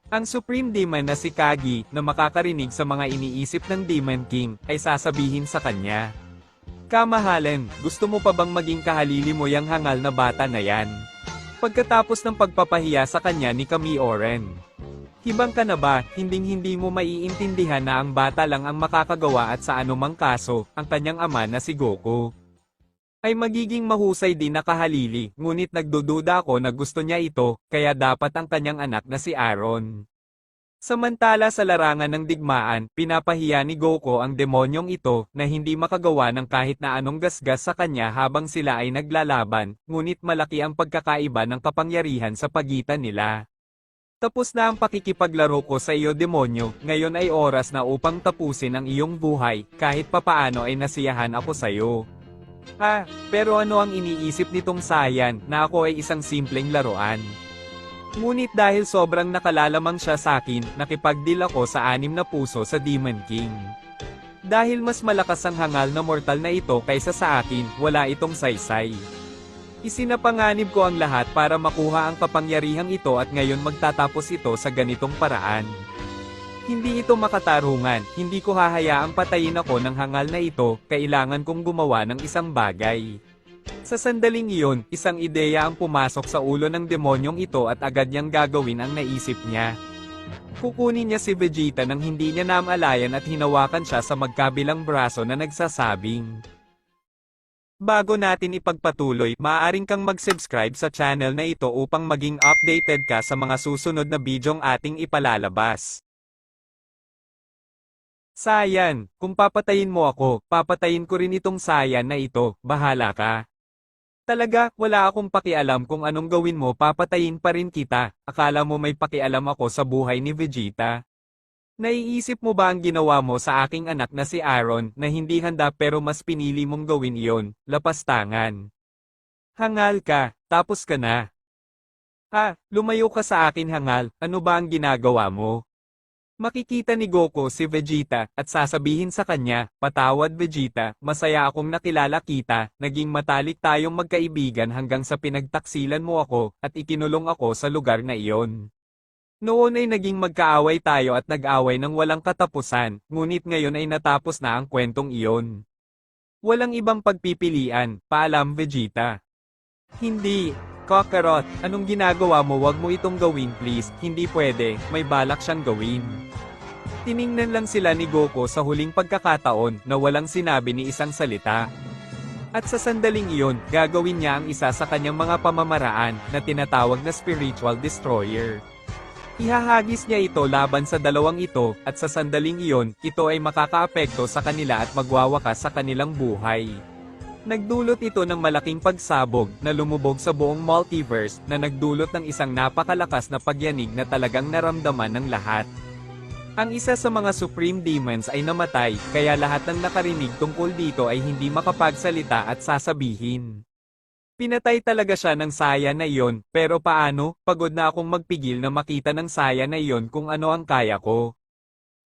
Ang Supreme Demon na si Kagi, na makakarinig sa mga iniisip ng Demon King, ay sasabihin sa kanya, "Kamahalan, gusto mo pa bang maging kahalili mo yang hangal na bata na yan?" Pagkatapos ng pagpapahiya sa kanya ni Kami Oren. Hibang ka na ba, hinding-hindi mo maiintindihan na ang bata lang ang makakagawa at sa anumang kaso, ang kanyang ama na si Goku ay magiging mahusay din na kahalili, ngunit nagdududa ako na gusto niya ito, kaya dapat ang kanyang anak na si Aaron. Samantala sa larangan ng digmaan, pinapahiya ni Goku ang demonyong ito na hindi makagawa ng kahit na anong gasgas sa kanya habang sila ay naglalaban, ngunit malaki ang pagkakaiba ng kapangyarihan sa pagitan nila. Tapos na ang pakikipaglaro ko sa iyo demonyo, ngayon ay oras na upang tapusin ang iyong buhay, kahit papaano ay nasiyahan ako sa iyo. Pero ano ang iniisip nitong Saiyan, na ako ay isang simpleng laruan? Ngunit dahil sobrang nakalalamang siya sa akin, nakipagdeal ako sa 6 na puso sa Demon King. Dahil mas malakas ang hangal na mortal na ito kaysa sa akin, wala itong saysay. Isinapanganib ko ang lahat para makuha ang kapangyarihang ito at ngayon magtatapos ito sa ganitong paraan. Hindi ito makatarungan, hindi ko hahayaang patayin ako ng hangal na ito, kailangan kong gumawa ng isang bagay. Sa sandaling iyon, isang ideya ang pumasok sa ulo ng demonyong ito at agad niyang gagawin ang naisip niya. Kukunin niya si Vegeta nang hindi niya namalayan at hinawakan siya sa magkabilang braso na nagsasabing, "Bago natin ipagpatuloy, maaaring kang mag-subscribe sa channel na ito upang maging updated ka sa mga susunod na bidyong ating ipalalabas." Saiyan, kung papatayin mo ako, papatayin ko rin itong Saiyan na ito, bahala ka. Talaga, wala akong pakialam kung anong gawin mo, papatayin pa rin kita. Akala mo may pakialam ako sa buhay ni Vegeta? Naiisip mo ba ang ginawa mo sa aking anak na si Aaron, na hindi handa pero mas pinili mong gawin iyon, lapastangan? Hangal ka, tapos ka na. Lumayo ka sa akin hangal, ano ba ang ginagawa mo? Makikita ni Goku si Vegeta, at sasabihin sa kanya, "Patawad Vegeta, masaya akong nakilala kita, naging matalik tayong magkaibigan hanggang sa pinagtaksilan mo ako, at ikinulong ako sa lugar na iyon. Noon ay naging magkaaway tayo at nag-away ng walang katapusan, ngunit ngayon ay natapos na ang kwentong iyon. Walang ibang pagpipilian, paalam Vegeta." Hindi. Kakarot, anong ginagawa mo? Wag mo itong gawin please, hindi pwede, may balak siyang gawin. Tiningnan lang sila ni Goku sa huling pagkakataon na walang sinabi ni isang salita. At sa sandaling iyon, gagawin niya ang isa sa kanyang mga pamamaraan na tinatawag na Spiritual Destroyer. Ihahagis niya ito laban sa dalawang ito, at sa sandaling iyon, ito ay makakaapekto sa kanila at magwawakas sa kanilang buhay. Nagdulot ito ng malaking pagsabog na lumubog sa buong multiverse na nagdulot ng isang napakalakas na pagyanig na talagang naramdaman ng lahat. Ang isa sa mga Supreme Demons ay namatay, kaya lahat ng nakarinig tungkol dito ay hindi makapagsalita at sasabihin, "Pinatay talaga siya ng Saiyan na iyon, pero paano? Pagod na akong magpigil na makita ng Saiyan na iyon kung ano ang kaya ko.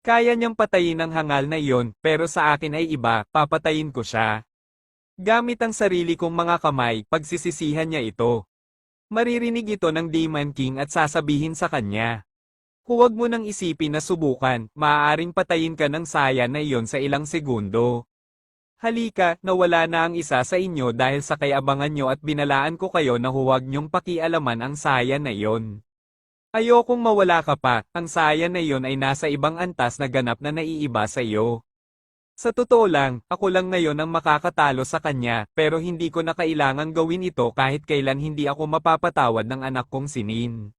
Kaya niyang patayin ang hangal na iyon, pero sa akin ay iba, papatayin ko siya. Gamit ang sarili kong mga kamay, pagsisisihan niya ito." Maririnig ito ng Demon King at sasabihin sa kanya, "Huwag mo nang isipin na subukan, maaaring patayin ka ng Saiyan na iyon sa ilang segundo. Halika, nawala na ang isa sa inyo dahil sa kayabangan nyo at binalaan ko kayo na huwag nyong pakialaman ang Saiyan na iyon. Ayokong mawala ka pa, ang Saiyan na iyon ay nasa ibang antas na ganap na naiiba sa iyo. Sa totoo lang, ako lang ngayon ang makakatalo sa kanya, pero hindi ko na kailangang gawin ito kahit kailan hindi ako mapapatawad ng anak kong Sinin.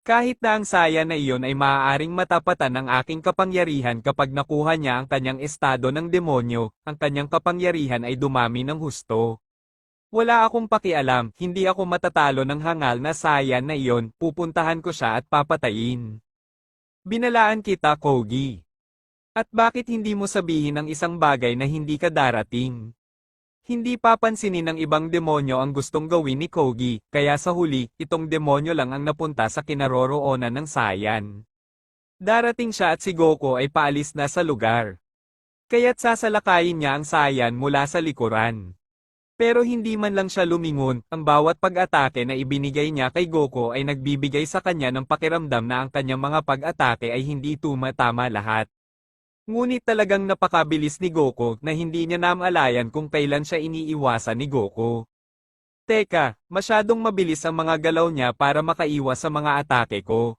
Kahit na ang Saiyan na iyon ay maaaring matapatan ng aking kapangyarihan kapag nakuha niya ang kanyang estado ng demonyo, ang kanyang kapangyarihan ay dumami ng husto. Wala akong pakialam, hindi ako matatalo ng hangal na Saiyan na iyon, pupuntahan ko siya at papatayin. Binalaan kita, Kogi. At bakit hindi mo sabihin ang isang bagay na hindi ka darating? Hindi papansinin ng ibang demonyo ang gustong gawin ni Kogi, kaya sa huli, itong demonyo lang ang napunta sa kinaroroonan ng Saiyan. Darating siya at si Goku ay paalis na sa lugar. Kaya't sasalakayin niya ang Saiyan mula sa likuran. Pero hindi man lang siya lumingon, ang bawat pag-atake na ibinigay niya kay Goku ay nagbibigay sa kanya ng pakiramdam na ang kanyang mga pag-atake ay hindi tumatama lahat. Ngunit talagang napakabilis ni Goku na hindi niya namalayan kung kailan siya iniiwasan ni Goku. Teka, masyadong mabilis ang mga galaw niya para makaiwas sa mga atake ko.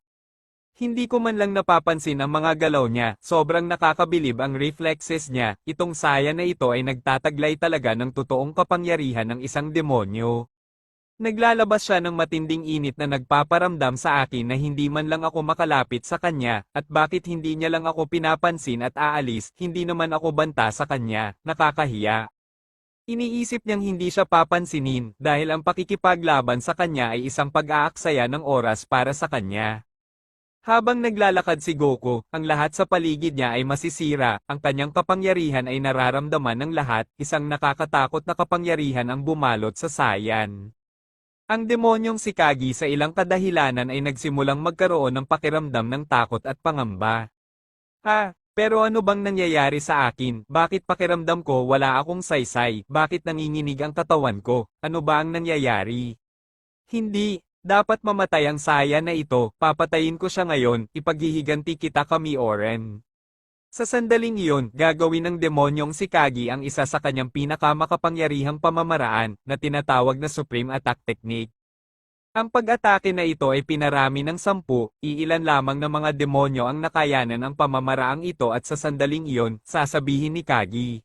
Hindi ko man lang napapansin ang mga galaw niya, sobrang nakakabilib ang reflexes niya, itong saya na ito ay nagtataglay talaga ng totoong kapangyarihan ng isang demonyo. Naglalabas siya ng matinding init na nagpaparamdam sa akin na hindi man lang ako makalapit sa kanya, at bakit hindi niya lang ako pinapansin at aalis, hindi naman ako banta sa kanya, nakakahiya. Iniisip niyang hindi siya papansinin, dahil ang pakikipaglaban sa kanya ay isang pag-aaksaya ng oras para sa kanya. Habang naglalakad si Goku, ang lahat sa paligid niya ay masisira, ang kanyang kapangyarihan ay nararamdaman ng lahat, isang nakakatakot na kapangyarihan ang bumalot sa Saiyan. Ang demonyong si Kagi sa ilang kadahilanan ay nagsimulang magkaroon ng pakiramdam ng takot at pangamba. Pero ano bang nangyayari sa akin? Bakit pakiramdam ko wala akong saysay? Bakit nanginginig ang katawan ko? Ano ba ang nangyayari? Hindi. Dapat mamatay ang saya na ito, papatayin ko siya ngayon, ipaghihiganti kita kami Oren. Sa sandaling iyon, gagawin ng demonyong si Kagi ang isa sa kanyang pinakamakapangyarihang pamamaraan, na tinatawag na Supreme Attack Technique. Ang pag-atake na ito ay pinarami ng 10, iilan lamang ng mga demonyo ang nakayanan ang pamamaraang ito at sa sandaling iyon, sasabihin ni Kagi.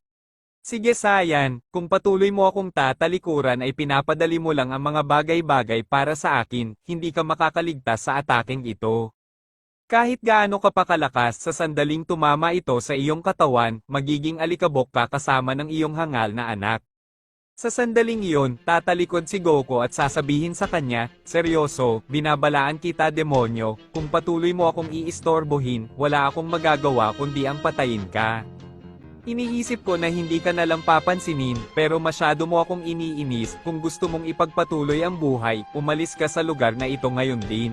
Sige Saiyan, kung patuloy mo akong tatalikuran ay pinapadali mo lang ang mga bagay-bagay para sa akin, hindi ka makakaligtas sa ataking ito. Kahit gaano ka pa kalakas sa sandaling tumama ito sa iyong katawan, magiging alikabok ka kasama ng iyong hangal na anak. Sa sandaling iyon, tatalikod si Goku at sasabihin sa kanya, seryoso, binabalaan kita demonyo, kung patuloy mo akong iistorbohin, wala akong magagawa kundi ang patayin ka. Iniisip ko na hindi ka nalang papansinin, pero masyado mo akong iniinis, kung gusto mong ipagpatuloy ang buhay, umalis ka sa lugar na ito ngayon din.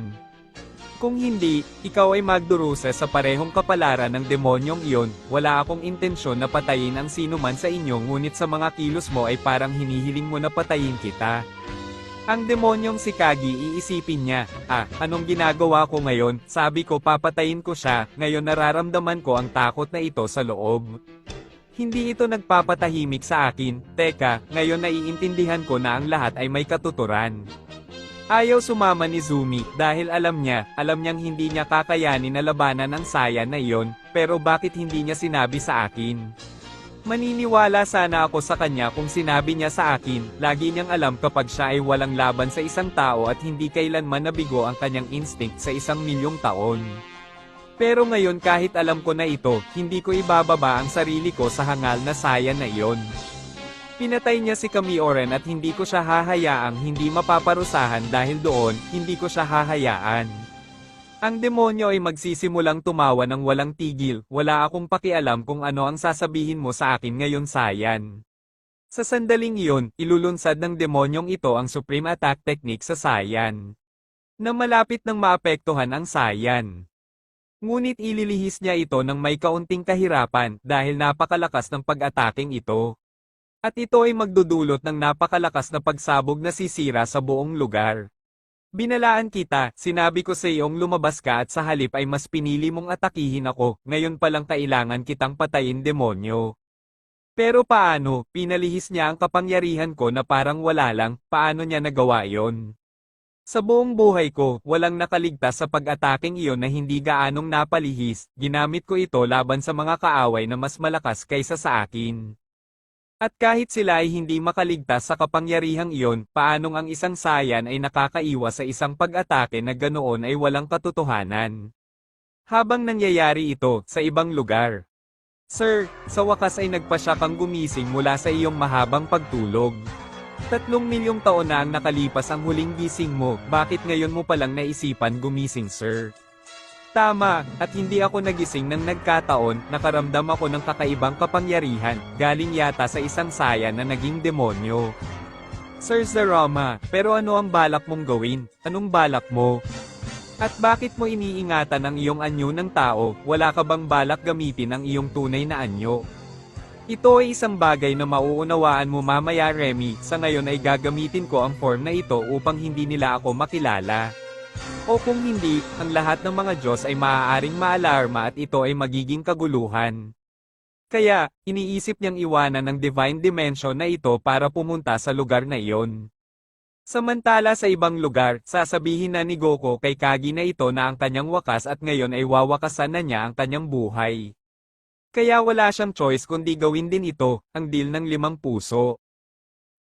Kung hindi, ikaw ay magdurusa sa parehong kapalaran ng demonyong iyon, wala akong intensyon na patayin ang sino man sa inyo ngunit sa mga kilos mo ay parang hinihiling mo na patayin kita. Ang demonyong si Kagi iisipin niya, anong ginagawa ko ngayon? Sabi ko papatayin ko siya, ngayon nararamdaman ko ang takot na ito sa loob. Hindi ito nagpapatahimik sa akin, teka, ngayon naiintindihan ko na ang lahat ay may katuturan. Ayaw sumama ni Zumi, dahil alam niyang hindi niya kakayanin na labanan ang saya na iyon, pero bakit hindi niya sinabi sa akin? Maniniwala sana ako sa kanya kung sinabi niya sa akin, lagi niyang alam kapag siya ay walang laban sa isang tao at hindi kailanman nabigo ang kanyang instinct sa 1,000,000 taon. Pero ngayon kahit alam ko na ito, hindi ko ibababa ang sarili ko sa hangal na saya na iyon. Pinatay niya si Kamioren at hindi ko siya hahayaang hindi mapaparusahan dahil doon, hindi ko siya hahayaan. Ang demonyo ay magsisimulang tumawa ng walang tigil, wala akong pakialam kung ano ang sasabihin mo sa akin ngayon Saiyan. Sa sandaling iyon, ilulunsad ng demonyong ito ang Supreme Attack Technique sa Saiyan. Na malapit nang maapektuhan ang Saiyan. Ngunit ililihis niya ito ng may kaunting kahirapan dahil napakalakas ng pag-ataking ito. At ito ay magdudulot ng napakalakas na pagsabog na sisira sa buong lugar. Binalaan kita, sinabi ko sa iyong lumabas ka at sa halip ay mas pinili mong atakihin ako, ngayon palang kailangan kitang patayin demonyo. Pero paano, pinalihis niya ang kapangyarihan ko na parang wala lang, paano niya nagawa yon? Sa buong buhay ko, walang nakaligtas sa pag-ataking iyon na hindi gaanong napalihis, ginamit ko ito laban sa mga kaaway na mas malakas kaysa sa akin. At kahit sila ay hindi makaligtas sa kapangyarihang iyon, paanong ang isang Saiyan ay nakakaiwas sa isang pag-atake na ganoon ay walang katotohanan. Habang nangyayari ito, sa ibang lugar. Sir, sa wakas ay nagpasya kang gumising mula sa iyong mahabang pagtulog. 3,000,000 taon na ang nakalipas ang huling gising mo, bakit ngayon mo palang naisipan gumising sir? Tama, at hindi ako nagising ng nagkataon, nakaramdam ako ng kakaibang kapangyarihan, galing yata sa isang Saiyan na naging demonyo. Sir Zarama, pero ano ang balak mong gawin? Anong balak mo? At bakit mo iniingatan ang iyong anyo ng tao, wala ka bang balak gamitin ang iyong tunay na anyo? Ito ay isang bagay na mauunawaan mo mamaya Remy, sa ngayon ay gagamitin ko ang form na ito upang hindi nila ako makilala. O kung hindi, ang lahat ng mga Diyos ay maaaring maalarma at ito ay magiging kaguluhan. Kaya, iniisip niyang iwanan ng divine dimension na ito para pumunta sa lugar na iyon. Samantala sa ibang lugar, sasabihin na ni Goku kay Kagi na ito na ang kanyang wakas at ngayon ay wawakasan na niya ang kanyang buhay. Kaya wala siyang choice kundi gawin din ito, ang deal ng 5 puso.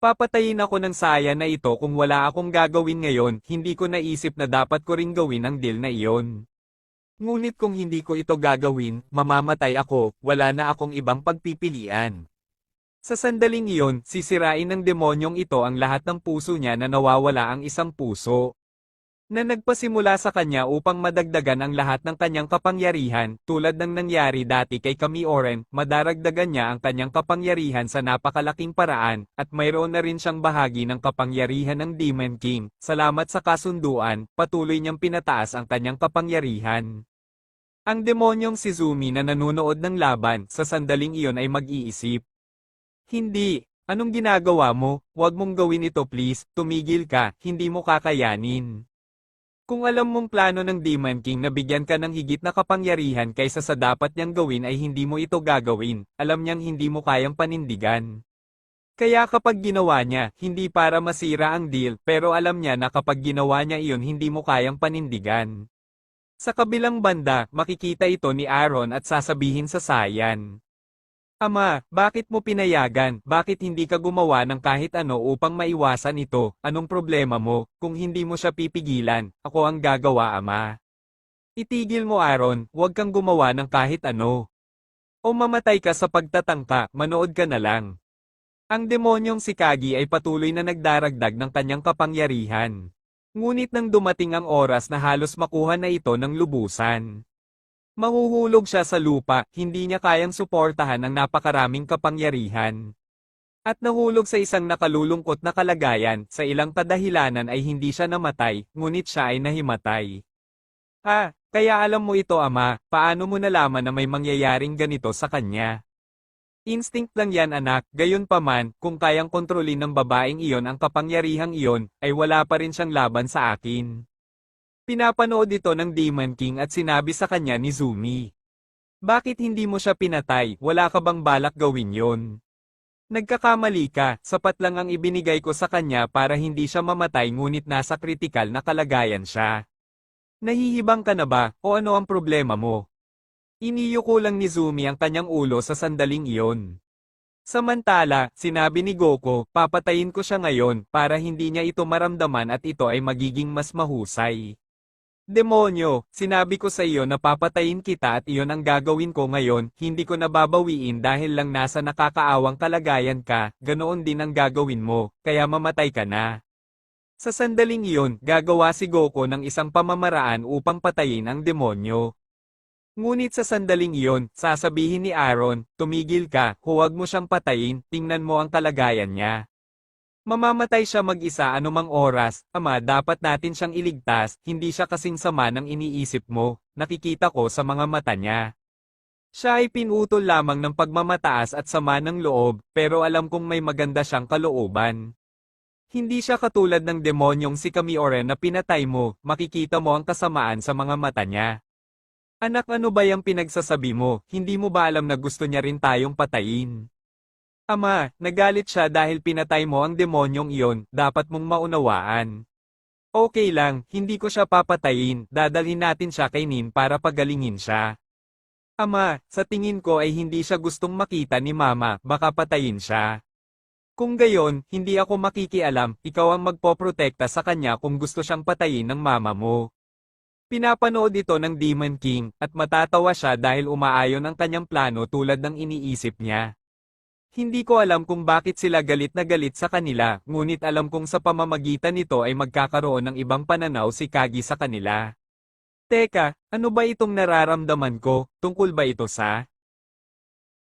Papatayin ako ng saya na ito kung wala akong gagawin ngayon, hindi ko naisip na dapat ko ring gawin ang deal na iyon. Ngunit kung hindi ko ito gagawin, mamamatay ako, wala na akong ibang pagpipilian. Sa sandaling iyon, sisirain ng demonyong ito ang lahat ng puso niya na nawawala ang 1 puso. Na nagpasimula sa kanya upang madagdagan ang lahat ng kanyang kapangyarihan, tulad ng nangyari dati kay Kami Oren, madaragdagan niya ang kanyang kapangyarihan sa napakalaking paraan, at mayroon na rin siyang bahagi ng kapangyarihan ng Demon King. Salamat sa kasunduan, patuloy niyang pinataas ang kanyang kapangyarihan. Ang demonyong si Zumi na nanunood ng laban, sa sandaling iyon ay mag-iisip. Hindi, anong ginagawa mo? Huwag mong gawin ito please, tumigil ka, hindi mo kakayanin. Kung alam mong plano ng Demon King na bigyan ka ng higit na kapangyarihan kaysa sa dapat niyang gawin ay hindi mo ito gagawin, alam niyang hindi mo kayang panindigan. Kaya kapag ginawa niya, hindi para masira ang deal, pero alam niya na kapag ginawa niya iyon hindi mo kayang panindigan. Sa kabilang banda, makikita ito ni Aaron at sasabihin sa Saiyan. Ama, bakit mo pinayagan? Bakit hindi ka gumawa ng kahit ano upang maiwasan ito? Anong problema mo? Kung hindi mo siya pipigilan, ako ang gagawa ama. Itigil mo Aaron, huwag kang gumawa ng kahit ano. O mamatay ka sa pagtatangka, manood ka na lang. Ang demonyong si Kagi ay patuloy na nagdaragdag ng kanyang kapangyarihan. Ngunit nang dumating ang oras na halos makuha na ito ng lubusan. Mahuhulog siya sa lupa, hindi niya kayang suportahan ang napakaraming kapangyarihan. At nahulog sa isang nakalulungkot na kalagayan, sa ilang kadahilanan ay hindi siya namatay, ngunit siya ay nahimatay. Kaya alam mo ito ama, paano mo nalaman na may mangyayaring ganito sa kanya? Instinct lang yan anak, gayunpaman, kung kayang kontrolin ng babaeng iyon ang kapangyarihang iyon, ay wala pa rin siyang laban sa akin. Pinapanood ito ng Demon King at sinabi sa kanya ni Zumi. Bakit hindi mo siya pinatay, wala ka bang balak gawin yon? Nagkakamali ka, sapat lang ang ibinigay ko sa kanya para hindi siya mamatay ngunit nasa kritikal na kalagayan siya. Nahihibang ka na ba, o ano ang problema mo? Iniyuko lang ni Zumi ang kanyang ulo sa sandaling iyon. Samantala, sinabi ni Goku, papatayin ko siya ngayon para hindi niya ito maramdaman at ito ay magiging mas mahusay. Demonyo, sinabi ko sa iyo na papatayin kita at iyon ang gagawin ko ngayon, hindi ko nababawiin dahil lang nasa nakakaawang kalagayan ka, ganoon din ang gagawin mo, kaya mamatay ka na. Sa sandaling iyon, gagawa si Goku ng isang pamamaraan upang patayin ang demonyo. Ngunit sa sandaling iyon, sasabihin ni Aaron, tumigil ka, huwag mo siyang patayin, tingnan mo ang kalagayan niya. Mamamatay siya mag-isa anumang oras, ama dapat natin siyang iligtas, hindi siya kasing sama ng iniisip mo, nakikita ko sa mga mata niya. Siya ay pinutol lamang ng pagmamataas at sama ng loob, pero alam kong may maganda siyang kalooban. Hindi siya katulad ng demonyong si Kami Oren na pinatay mo, makikita mo ang kasamaan sa mga mata niya. Anak ano ba yung pinagsasabi mo, hindi mo ba alam na gusto niya rin tayong patayin? Ama, nagalit siya dahil pinatay mo ang demonyong iyon, dapat mong maunawaan. Okay lang, hindi ko siya papatayin, dadalhin natin siya kay Nin para pagalingin siya. Ama, sa tingin ko ay hindi siya gustong makita ni Mama, baka patayin siya. Kung gayon, hindi ako makikialam, ikaw ang magpoprotekta sa kanya kung gusto siyang patayin ng mama mo. Pinapanood ito ng Demon King, at matatawa siya dahil umaayon ang kanyang plano tulad ng iniisip niya. Hindi ko alam kung bakit sila galit na galit sa kanila, ngunit alam kong sa pamamagitan nito ay magkakaroon ng ibang pananaw si Kagi sa kanila. Teka, ano ba itong nararamdaman ko, tungkol ba ito sa